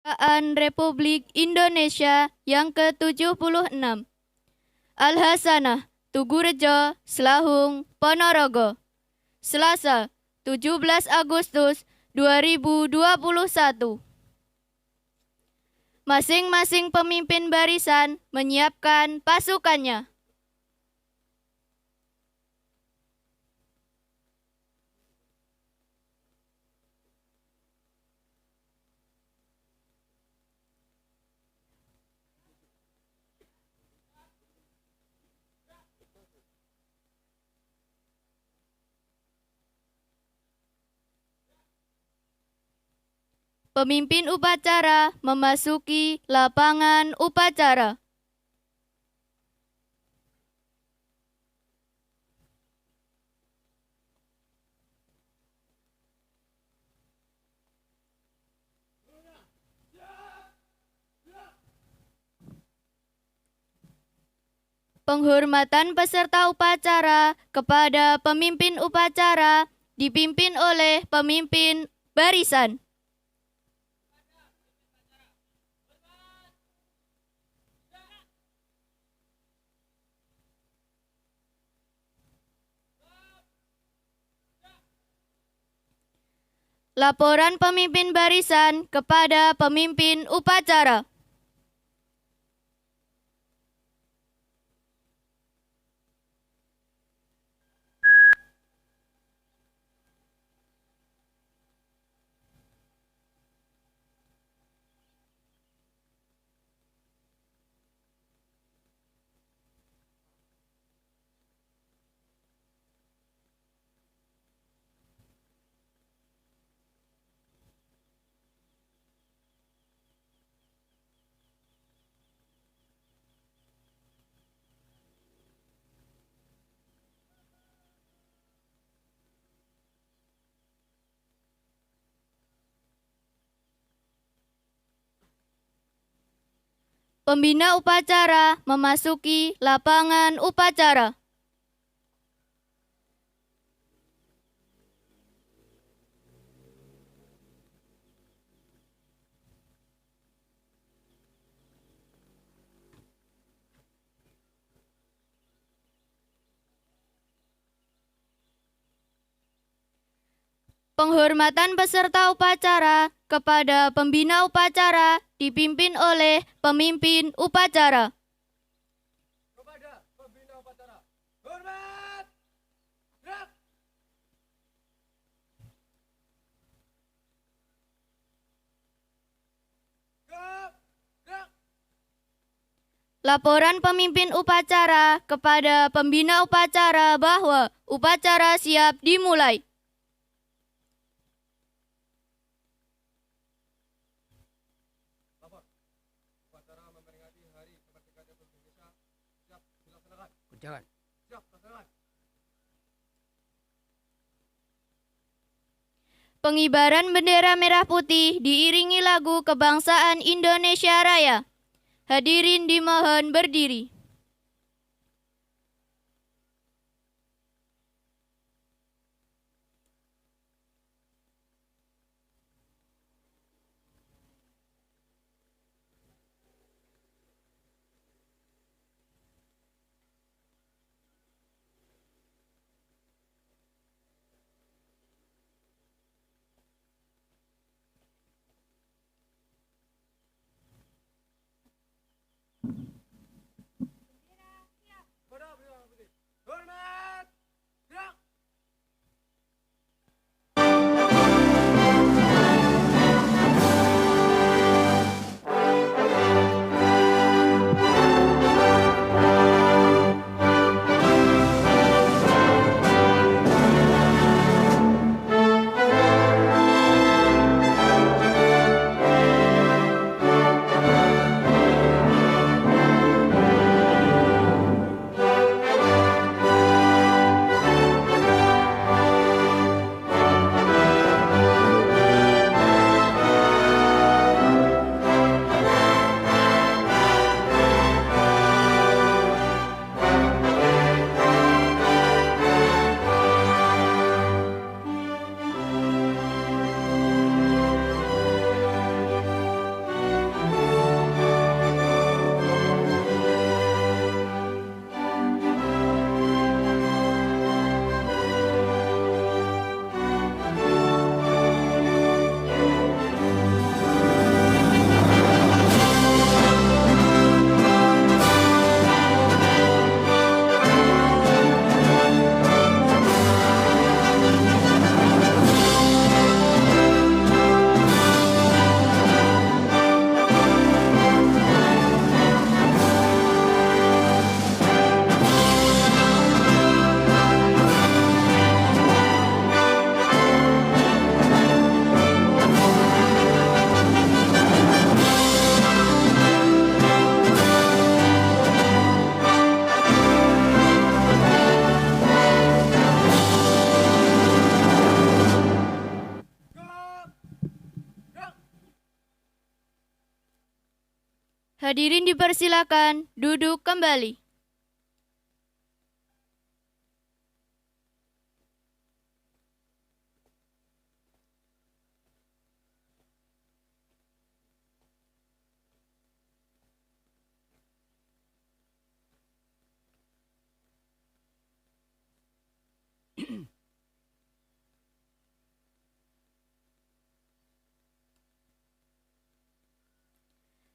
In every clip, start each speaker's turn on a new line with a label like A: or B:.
A: Kemerdekaan Republik Indonesia yang ke-76. Al-Hasanah, Tugurejo, Selahung, Ponorogo. Selasa, 17 Agustus 2021. Masing-masing pemimpin barisan menyiapkan pasukannya. Pemimpin upacara memasuki lapangan upacara. Penghormatan peserta upacara kepada pemimpin upacara dipimpin oleh pemimpin barisan. Laporan pemimpin barisan kepada pemimpin upacara. Pembina upacara memasuki lapangan upacara. Penghormatan peserta upacara kepada pembina upacara dipimpin oleh pemimpin upacara.
B: Kepada pembina upacara, hormat, gerak. Gerak.
A: Laporan pemimpin upacara kepada pembina upacara bahwa upacara siap dimulai.
B: Lapor. Upacara memperingati Hari Kemerdekaan Republik Indonesia siap dilaksanakan.
C: Jangan.
B: Siap dilaksanakan.
A: Pengibaran bendera merah putih diiringi lagu kebangsaan Indonesia Raya. Hadirin dimohon berdiri. Hadirin dipersilakan duduk kembali.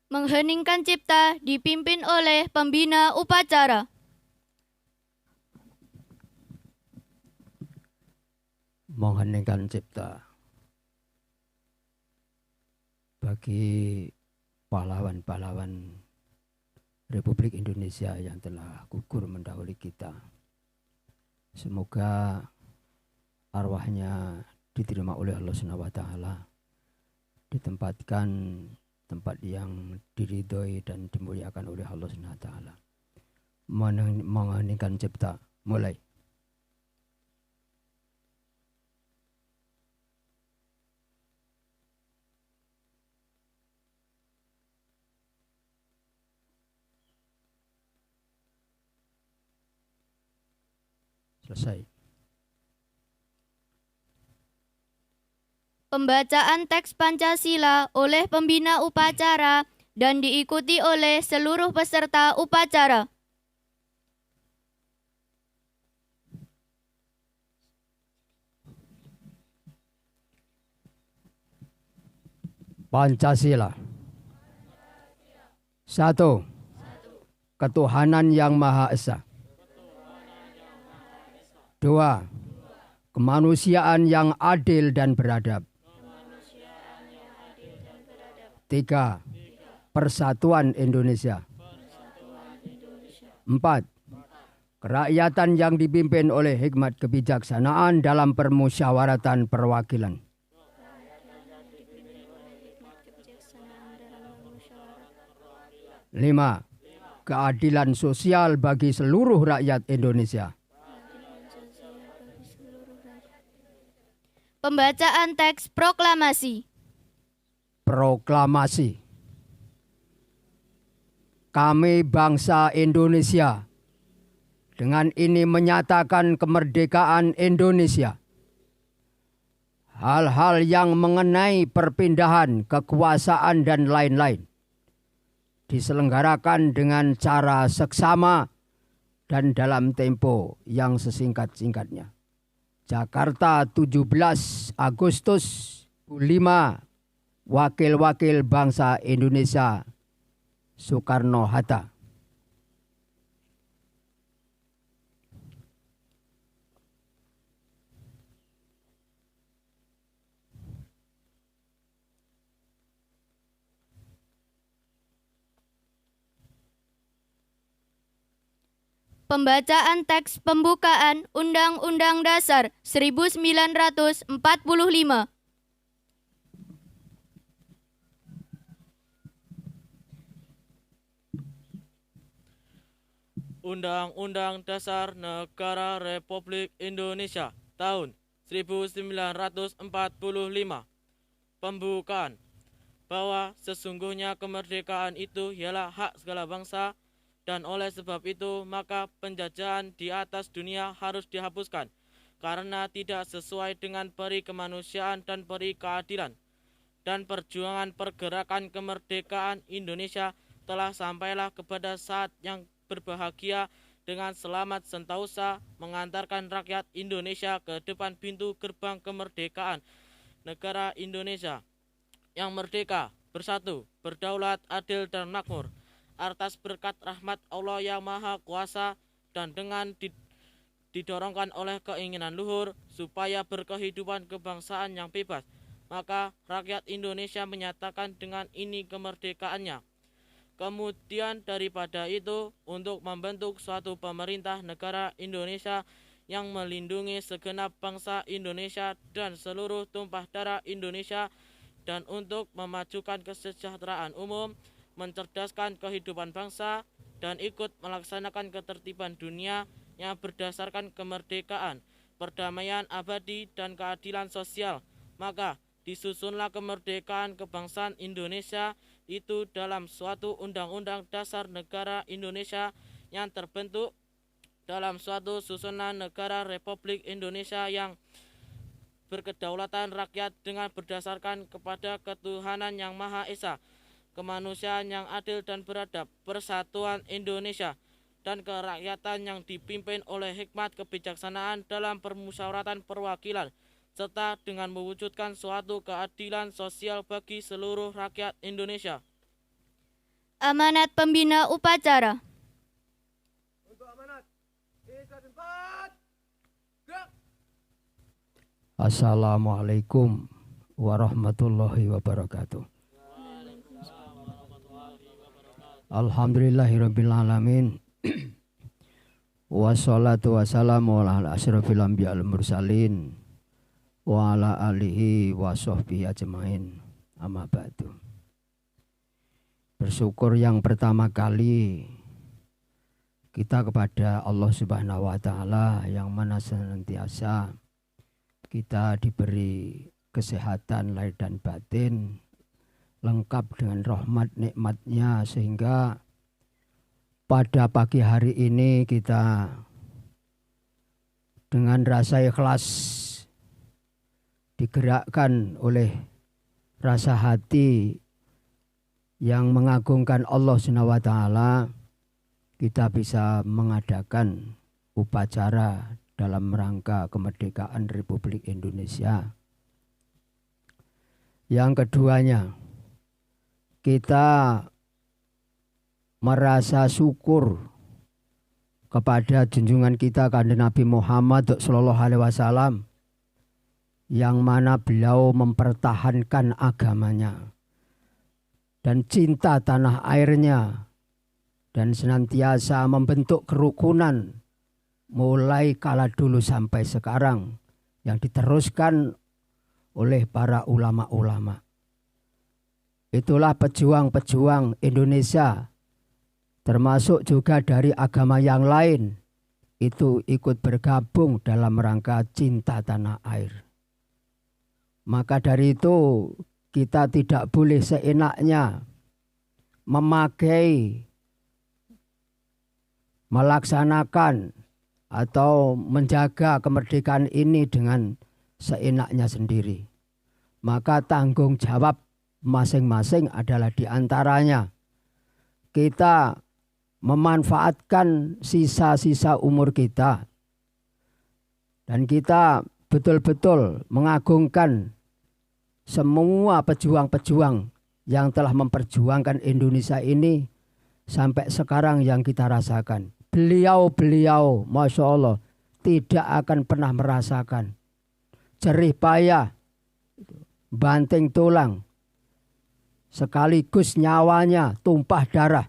A: Mengheningkan cipta dipimpin oleh pembina upacara.
C: Mengheningkan cipta bagi pahlawan-pahlawan Republik Indonesia yang telah gugur mendahului kita. Semoga arwahnya diterima oleh Allah SWT, ditempatkan tempat yang diridhoi dan dimuliakan oleh Allah SWT. Mengheningkan cipta, mulai. Selesai.
A: Pembacaan teks Pancasila oleh pembina upacara dan diikuti oleh seluruh peserta upacara.
C: Pancasila. 1. Ketuhanan yang Maha Esa. 2. Kemanusiaan yang adil dan beradab. 3. Persatuan Indonesia. 4. Kerakyatan yang dipimpin oleh hikmat kebijaksanaan dalam permusyawaratan perwakilan. 5. Keadilan sosial bagi seluruh rakyat Indonesia.
A: Pembacaan teks proklamasi.
C: Proklamasi. Kami bangsa Indonesia dengan ini menyatakan kemerdekaan Indonesia. Hal-hal yang mengenai perpindahan kekuasaan dan lain-lain diselenggarakan dengan cara seksama dan dalam tempo yang sesingkat-singkatnya. Jakarta 17 Agustus 5. Wakil-wakil bangsa Indonesia Soekarno-Hatta.
A: Pembacaan teks pembukaan Undang-Undang Dasar 1945.
D: Undang-Undang Dasar Negara Republik Indonesia tahun 1945. Pembukaan bahwa sesungguhnya kemerdekaan itu ialah hak segala bangsa, dan oleh sebab itu maka penjajahan di atas dunia harus dihapuskan karena tidak sesuai dengan peri kemanusiaan dan peri keadilan. Dan perjuangan pergerakan kemerdekaan Indonesia telah sampailah kepada saat yang berbahagia dengan selamat sentosa mengantarkan rakyat Indonesia ke depan pintu gerbang kemerdekaan negara Indonesia yang merdeka, bersatu, berdaulat, adil dan makmur atas berkat rahmat Allah yang Maha Kuasa, dan dengan didorongkan oleh keinginan luhur supaya berkehidupan kebangsaan yang bebas, maka rakyat Indonesia menyatakan dengan ini kemerdekaannya. Kemudian daripada itu, untuk membentuk suatu pemerintah negara Indonesia yang melindungi segenap bangsa Indonesia dan seluruh tumpah darah Indonesia, dan untuk memajukan kesejahteraan umum, mencerdaskan kehidupan bangsa, dan ikut melaksanakan ketertiban dunia yang berdasarkan kemerdekaan, perdamaian abadi, dan keadilan sosial. Maka disusunlah kemerdekaan kebangsaan Indonesia itu dalam suatu undang-undang dasar negara Indonesia yang terbentuk dalam suatu susunan negara Republik Indonesia yang berkedaulatan rakyat dengan berdasarkan kepada ketuhanan yang Maha Esa, kemanusiaan yang adil dan beradab, persatuan Indonesia, dan kerakyatan yang dipimpin oleh hikmat kebijaksanaan dalam permusyawaratan perwakilan, serta dengan mewujudkan suatu keadilan sosial bagi seluruh rakyat Indonesia.
A: Amanat pembina upacara.
B: Untuk amanat. 3, 4. Gerak.
C: Assalamualaikum warahmatullahi wabarakatuh. Alhamdulillahirabbil alamin. Wassalatu wassalamu ala asyrofil anbiya wal mursalin wa ala alihi wa sahbihi ajmain. Amma ba'du. Bersyukur yang pertama kali kita kepada Allah Subhanahu wa taala yang mana senantiasa kita diberi kesehatan lahir dan batin, lengkap dengan rahmat nikmatnya, sehingga pada pagi hari ini kita dengan rasa ikhlas digerakkan oleh rasa hati yang mengagungkan Allah Subhanahu wa taala, kita bisa mengadakan upacara dalam rangka kemerdekaan Republik Indonesia. Yang keduanya, kita merasa syukur kepada junjungan kita kanjeng Nabi Muhammad sallallahu alaihi wasallam, yang mana beliau mempertahankan agamanya dan cinta tanah airnya, dan senantiasa membentuk kerukunan mulai kala dulu sampai sekarang, yang diteruskan oleh para ulama-ulama. Itulah pejuang-pejuang Indonesia, termasuk juga dari agama yang lain, itu ikut bergabung dalam rangka cinta tanah air. Maka dari itu kita tidak boleh seenaknya melaksanakan atau menjaga kemerdekaan ini dengan seenaknya sendiri. Maka tanggung jawab masing-masing adalah diantaranya kita memanfaatkan sisa-sisa umur kita, dan kita betul-betul mengagungkan semua pejuang-pejuang yang telah memperjuangkan Indonesia ini sampai sekarang yang kita rasakan. Beliau-beliau, Masya Allah, tidak akan pernah merasakan jerih payah, banting tulang, sekaligus nyawanya tumpah darah.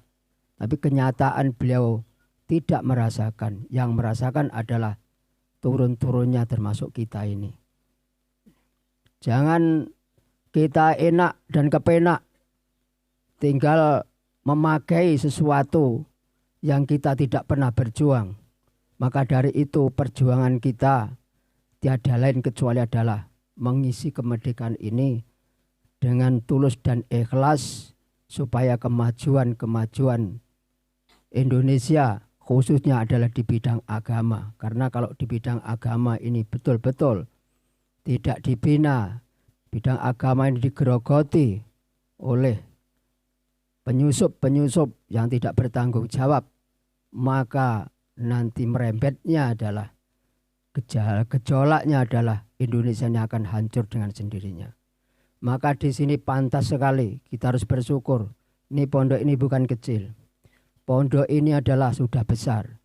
C: Tapi kenyataan beliau tidak merasakan. Yang merasakan adalah turun-turunnya termasuk kita ini. Jangan kita enak dan kepenak tinggal memakai sesuatu yang kita tidak pernah berjuang. Maka dari itu perjuangan kita tiada lain kecuali adalah mengisi kemerdekaan ini dengan tulus dan ikhlas, supaya kemajuan Indonesia khususnya adalah di bidang agama. Karena kalau di bidang agama ini betul-betul tidak dibina, bidang agama ini digerogoti oleh penyusup-penyusup yang tidak bertanggung jawab, maka nanti merembetnya adalah gejolaknya adalah Indonesia ini akan hancur dengan sendirinya. Maka di sini pantas sekali kita harus bersyukur. Ini pondok ini bukan kecil. Pondok ini adalah sudah besar.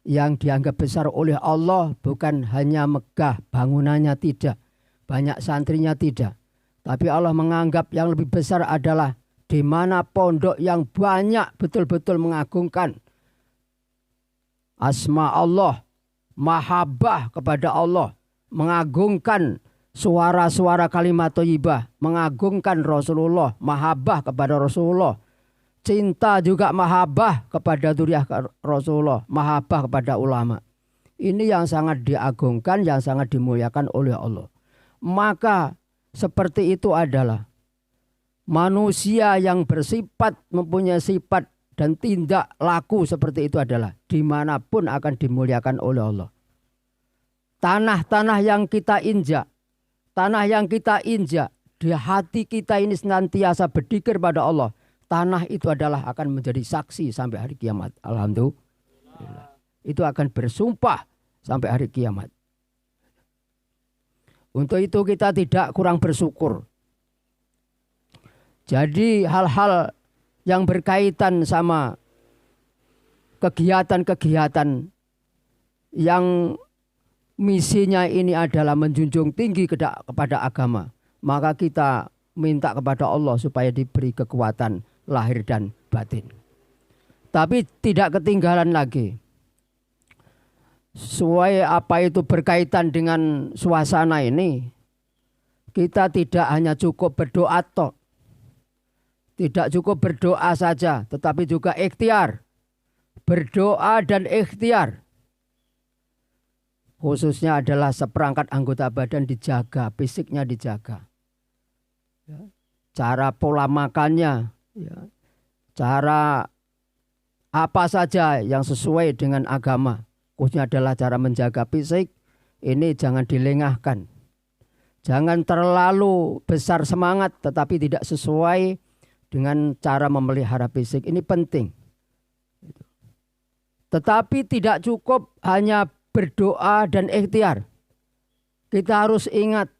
C: Yang dianggap besar oleh Allah bukan hanya megah bangunannya, tidak. Banyak santrinya, tidak. Tapi Allah menganggap yang lebih besar adalah di mana pondok yang banyak betul-betul mengagungkan asma Allah, mahabbah kepada Allah, mengagungkan suara-suara kalimat thayyibah, mengagungkan Rasulullah, mahabbah kepada Rasulullah, cinta juga mahabbah kepada dzurriyyah Rasulullah, mahabbah kepada ulama. Ini yang sangat diagungkan, yang sangat dimuliakan oleh Allah. Maka seperti itu adalah manusia yang bersifat, mempunyai sifat dan tindak laku seperti itu adalah dimanapun akan dimuliakan oleh Allah. Tanah-tanah yang kita injak, di hati kita ini senantiasa berzikir pada Allah. Tanah itu adalah akan menjadi saksi sampai hari kiamat. Alhamdulillah. Itu akan bersumpah sampai hari kiamat. Untuk itu kita tidak kurang bersyukur. Jadi hal-hal yang berkaitan sama kegiatan-kegiatan yang misinya ini adalah menjunjung tinggi kepada agama, maka kita minta kepada Allah supaya diberi kekuatan lahir dan batin. Tapi tidak ketinggalan lagi. Sesuai apa itu berkaitan dengan suasana ini, kita tidak hanya cukup berdoa toh. Tidak cukup berdoa saja, tetapi juga ikhtiar. Berdoa dan ikhtiar. Khususnya adalah seperangkat anggota badan dijaga, fisiknya dijaga. Cara pola makannya, cara apa saja yang sesuai dengan agama. Khususnya adalah cara menjaga fisik, ini jangan dilengahkan. Jangan terlalu besar semangat tetapi tidak sesuai dengan cara memelihara fisik. Ini penting. Tetapi tidak cukup hanya berdoa dan ikhtiar. Kita harus ingat,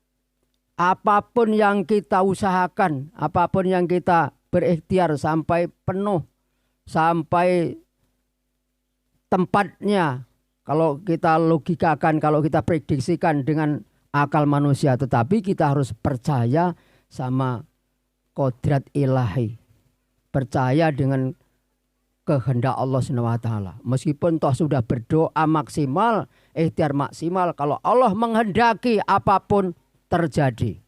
C: apapun yang kita usahakan, apapun yang kita berikhtiar sampai penuh, sampai tempatnya, kalau kita logikakan, kalau kita prediksikan dengan akal manusia, tetapi kita harus percaya sama kodrat ilahi, percaya dengan kehendak Allah SWT. Meskipun toh sudah berdoa maksimal, ikhtiar maksimal, kalau Allah menghendaki apapun terjadi.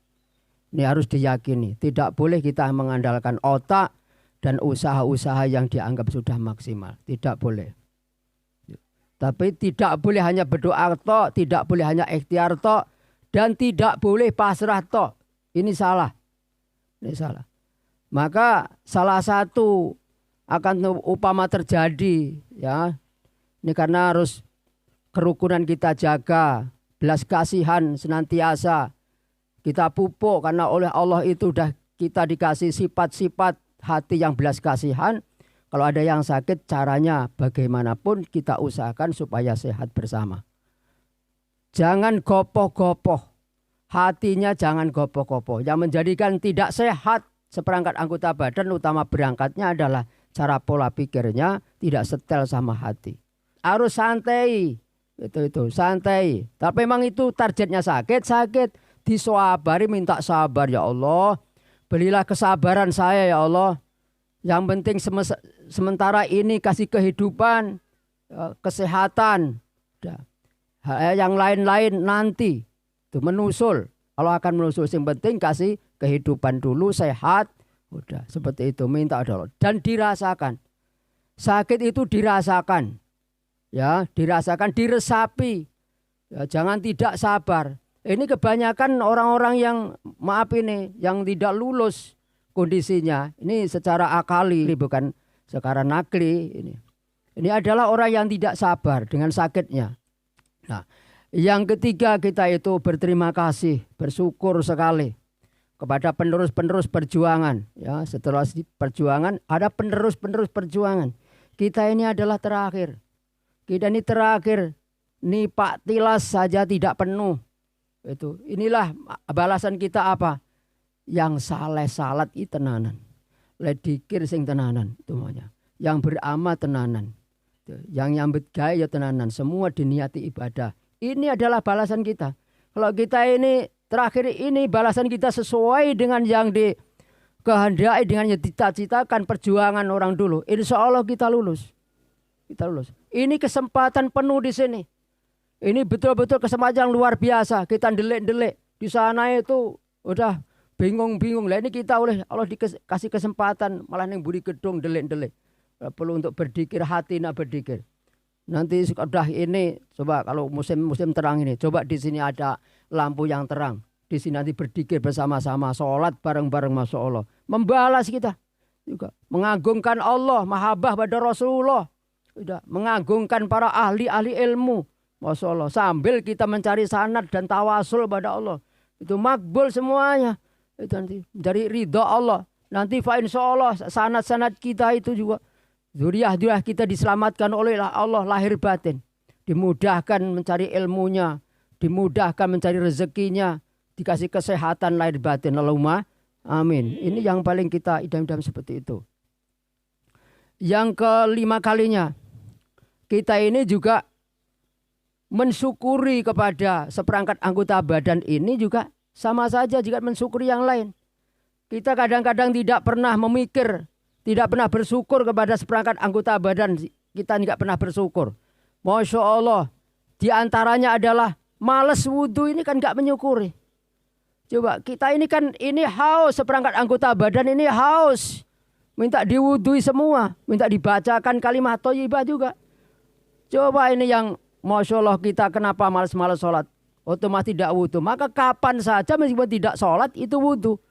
C: Ini harus diyakini. Tidak boleh kita mengandalkan otak dan usaha-usaha yang dianggap sudah maksimal. Tidak boleh. Tapi tidak boleh hanya berdoa tok, tidak boleh hanya ikhtiar tok, dan tidak boleh pasrah tok. Ini salah. Ini salah. Maka salah satu akan upama terjadi, ya. Ini karena harus kerukunan kita jaga, belas kasihan senantiasa kita pupuk, karena oleh Allah itu sudah kita dikasih sifat-sifat hati yang belas kasihan. Kalau ada yang sakit, caranya bagaimanapun kita usahakan supaya sehat bersama. Jangan gopoh-gopoh. Hatinya jangan gopoh-gopoh. Yang menjadikan tidak sehat seperangkat anggota badan, utama berangkatnya adalah cara pola pikirnya tidak setel sama hati. Harus santai. Itu santai. Tapi memang itu targetnya sakit. Disabari, minta sabar ya Allah. Berilah kesabaran saya ya Allah. Yang penting sementara ini kasih kehidupan, kesehatan. Yang lain-lain nanti itu menusul. Allah akan menusul. Yang penting kasih kehidupan dulu, sehat. Udah seperti itu, minta Allah. Dan dirasakan. Sakit itu dirasakan. Ya, dirasakan, diresapi. Ya, jangan tidak sabar. Ini kebanyakan orang-orang yang yang tidak lulus kondisinya. Ini secara akali, bukan secara nakli. Ini adalah orang yang tidak sabar dengan sakitnya. Nah, yang ketiga kita itu berterima kasih, bersyukur sekali kepada penerus-penerus perjuangan. Ya, setelah perjuangan ada penerus-penerus perjuangan. Kita ini adalah terakhir. Kita ini terakhir. Nih Pak Tilas saja tidak penuh. Inilah balasan kita apa? Yang saleh salat itu tenanan. Ledikir sing tenanan semuanya. Yang beramal tenanan. Yang nyambut gawe ya tenanan. Semua diniati ibadah. Ini adalah balasan kita. Kalau kita ini terakhir ini balasan kita sesuai dengan yang dikehendaki, dengan yang dicita-citakan perjuangan orang dulu. Insya Allah kita lulus. Kita lulus. Ini kesempatan penuh di sini. Ini betul-betul kesempatan yang luar biasa. Kita ndelik-ndelik. Di sana itu udah bingung-bingung. Lah ini kita oleh Allah dikasih kesempatan malah yang buri gedung delik-delik. Perlu untuk berdikir, hati nak berdikir. Nanti sudah ini coba kalau musim terang ini, coba di sini ada lampu yang terang. Di sini nanti berdikir bersama-sama, sholat bareng-bareng, masya Allah. membalas kita. Juga mengagungkan Allah, mahabbah pada Rasulullah. Sudah mengagungkan para ahli-ahli ilmu. Masya Allah. Sambil kita mencari sanad dan tawasul pada Allah. Itu makbul semuanya. Itu nanti dari ridha Allah. Nanti fa insya Allah sanad-sanad kita itu juga. Zuriyah-zuriyah kita diselamatkan oleh Allah lahir batin. Dimudahkan mencari ilmunya. Dimudahkan mencari rezekinya. Dikasih kesehatan lahir batin. Allahumma amin. Ini yang paling kita idam-idam seperti itu. Yang kelima kalinya, kita ini juga mensyukuri kepada seperangkat anggota badan ini juga sama saja jika mensyukuri yang lain. Kita kadang-kadang tidak pernah memikir, tidak pernah bersyukur kepada seperangkat anggota badan. Kita tidak pernah bersyukur. Masya Allah, diantaranya adalah malas wudhu ini kan gak menyukuri. Coba kita ini kan ini haus, seperangkat anggota badan ini haus. Minta diwudhui semua. Minta dibacakan kalimat thayyibah juga. Coba ini yang Masya Allah kita kenapa malas-malas sholat. Otomatis tidak wudhu. Maka kapan saja meskipun tidak sholat itu wudhu.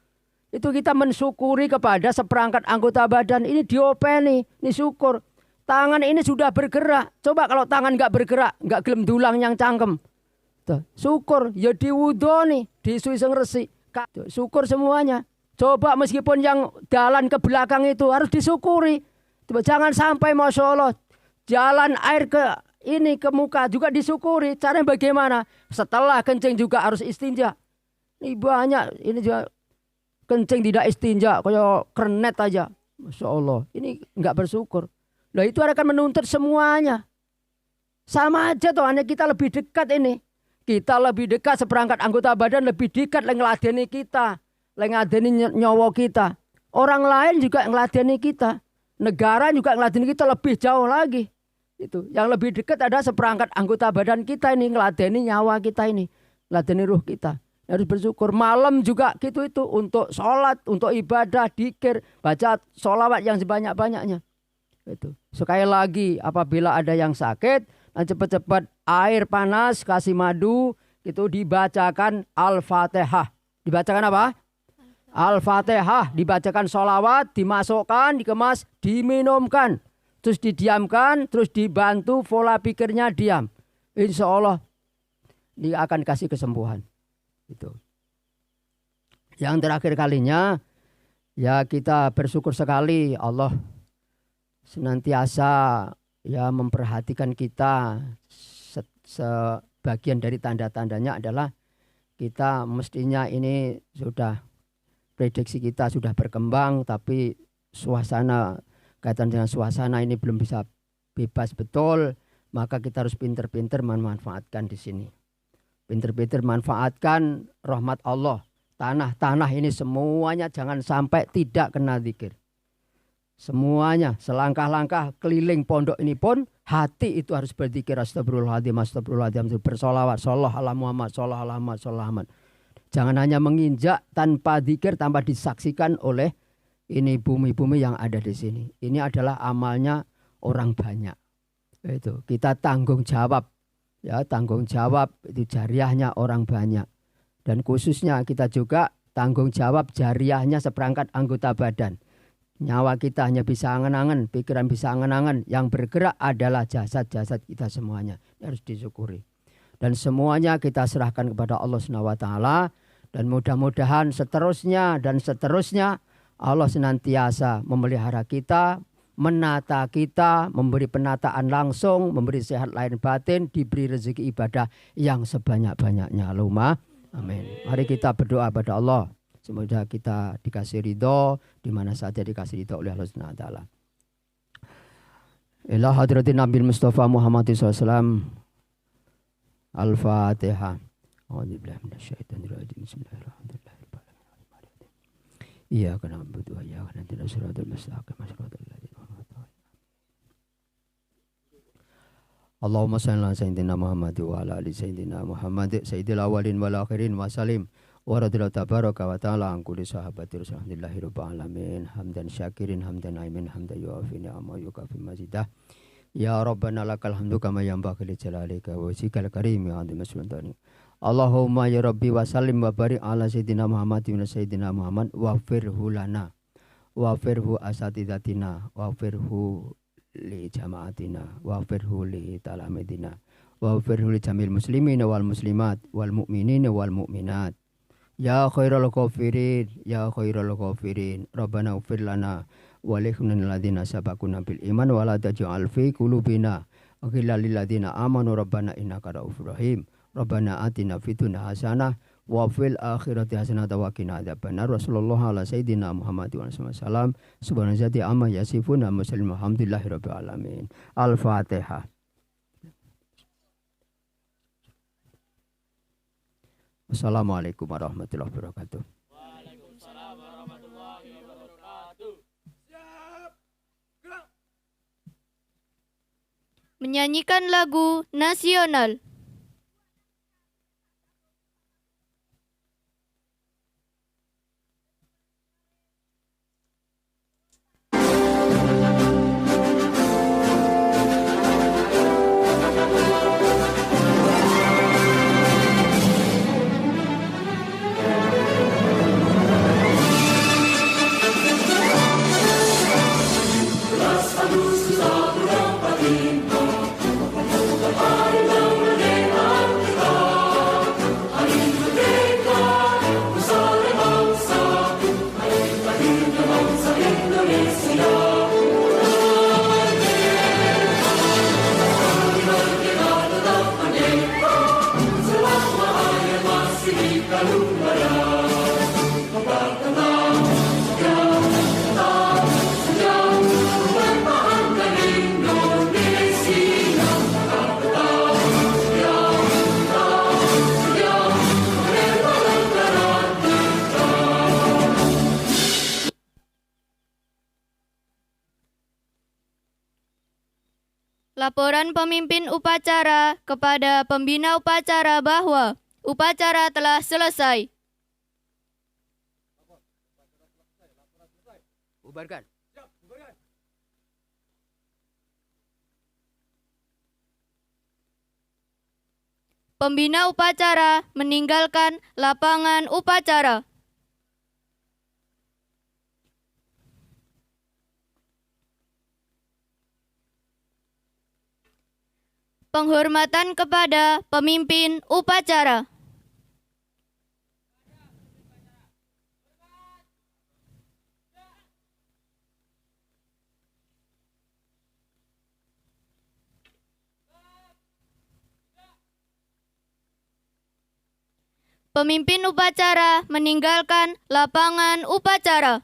C: Itu kita mensyukuri kepada seperangkat anggota badan. Ini diopeni, ini syukur. Tangan ini sudah bergerak. Coba kalau tangan gak bergerak, gak gelem dulang yang cangkem. Syukur, ya diwudhu nih, diisui sing resik. Syukur semuanya. Coba meskipun yang jalan ke belakang itu harus disyukuri. Coba jangan sampai Masya Allah jalan air ke ini ke muka juga disyukuri. Caranya bagaimana? Setelah kencing juga harus istinja. Ini banyak, ini juga kencing tidak istinja, kayak kernet aja. Masya Allah, ini enggak bersyukur. Nah itu akan menuntut semuanya. Sama aja tuh, hanya kita lebih dekat ini. Kita lebih dekat seperangkat anggota badan lebih dekat ngeladeni kita, ngeladeni nyawa kita. Orang lain juga ngeladeni kita. Negara juga ngeladeni kita lebih jauh lagi. Itu yang lebih dekat ada seperangkat anggota badan kita ini ngeladeni nyawa kita ini, ngeladeni ruh kita. Harus bersyukur. Malam juga gitu itu untuk sholat, untuk ibadah, dzikir, baca sholawat yang sebanyak-banyaknya. Itu. Sekali lagi apabila ada yang sakit, cepat-cepat air panas kasih madu itu dibacakan Al-Fatihah. Dibacakan apa? Al-Fatihah. Dibacakan sholawat, dimasukkan, dikemas, diminumkan. Terus didiamkan, terus dibantu pola pikirnya diam. Insya Allah dia akan kasih kesembuhan. Itu. Yang terakhir kalinya ya kita bersyukur sekali Allah senantiasa ya memperhatikan kita. Sebagian dari tanda-tandanya adalah kita mestinya ini sudah prediksi kita sudah berkembang, tapi suasana kaitan dengan suasana ini belum bisa bebas betul, maka kita harus pinter-pinter memanfaatkan di sini. Pinter-pinter manfaatkan rahmat Allah. Tanah-tanah ini semuanya jangan sampai tidak kena zikir. Semuanya selangkah-langkah keliling pondok ini pun hati itu harus berzikir astagfirullahaladzim, astagfirullahaladzim, bersolawat, sallallahu ala Muhammad, sallallahu ala Muhammad, sallallahu ala Muhammad. Jangan hanya menginjak tanpa zikir, tanpa disaksikan oleh ini bumi-bumi yang ada di sini. Ini adalah amalnya orang banyak. Itu kita tanggung jawab, ya tanggung jawab itu jariahnya orang banyak. Dan khususnya kita juga tanggung jawab jariahnya seperangkat anggota badan. Nyawa kita hanya bisa angan-angan, pikiran bisa angan-angan. Yang bergerak adalah jasad-jasad kita semuanya. Ini harus disyukuri. Dan semuanya kita serahkan kepada Allah SWT. Dan mudah-mudahan seterusnya dan seterusnya Allah senantiasa memelihara kita, menata kita, memberi penataan langsung, memberi sehat lahir batin, diberi rezeki ibadah yang sebanyak-banyaknya. Allahumma amin. Mari kita berdoa pada Allah. Semoga kita dikasih ridho di mana saja dikasih ridho oleh Allah Subhanahu wa taala. Ila hadratin Nabi Mustafa Muhammad SAW. Al-Fatihah. A'udzubillahi minasyaitonir rajim. Bismillahirrahmanirrahim. Iyyaka na'budu wa iyyaka nasta'in. Shiratal mustaqim. Shiratal ladzina an'amta 'alaihim. Allahumma shalli ala sayyidina Muhammad wa ala ali sayyidina Muhammad sayyidil awwalin wal akhirin wa salim. Wa radhiyallahu tabaraka wa ta'ala an kulli sahabati rasulillahi rabbil alamin hamdan syakirin hamdan naimin hamdan yu'afi ni'ama yukafi mazidah ya rabbana lakal hamdu kama yanbaghi li jalalika wa wajhikal karim ya azim sultani Allahumma ya rabbi wa sallim wa barik ala sayyidina Muhammad wa sayyidina Muhammad wa firhu lana wafirhu asatidatina, wafirhu li jamaatina, wafirhu li talamidina, wafirhu li jamil muslimina wal muslimat wal mu'minina wal mu'minat. Ya khairal ghafirin, ya khairal ghafirin, Rabbana ighfir lana wa li ikhwanina alladziina sabaquna bil iman wa la taj'al fi qulubina ghillan lil ladziina amanu rabbana innaka ra'ufur rahim. Rabbana atina fid dunya hasanah wa fil akhirati hasanah wa qina adzabannar. Rasulullah ala sayyidina Muhammad wa sallam. Subhanallahzi amma yasifuna muslim alhamdulillahi rabbil alamin. Al-Fatihah. Assalamualaikum warahmatullahi wabarakatuh.
D: Waalaikumsalam warahmatullahi wabarakatuh.
B: Siap. Gerak.
A: Menyanyikan lagu nasional. Laporan pemimpin upacara kepada pembina upacara bahwa upacara telah selesai.
C: Bubarkan.
B: Siap. Bubarkan.
A: Pembina upacara meninggalkan lapangan upacara. Penghormatan kepada pemimpin upacara. Pemimpin upacara meninggalkan lapangan upacara.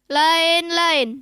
A: Lain-lain.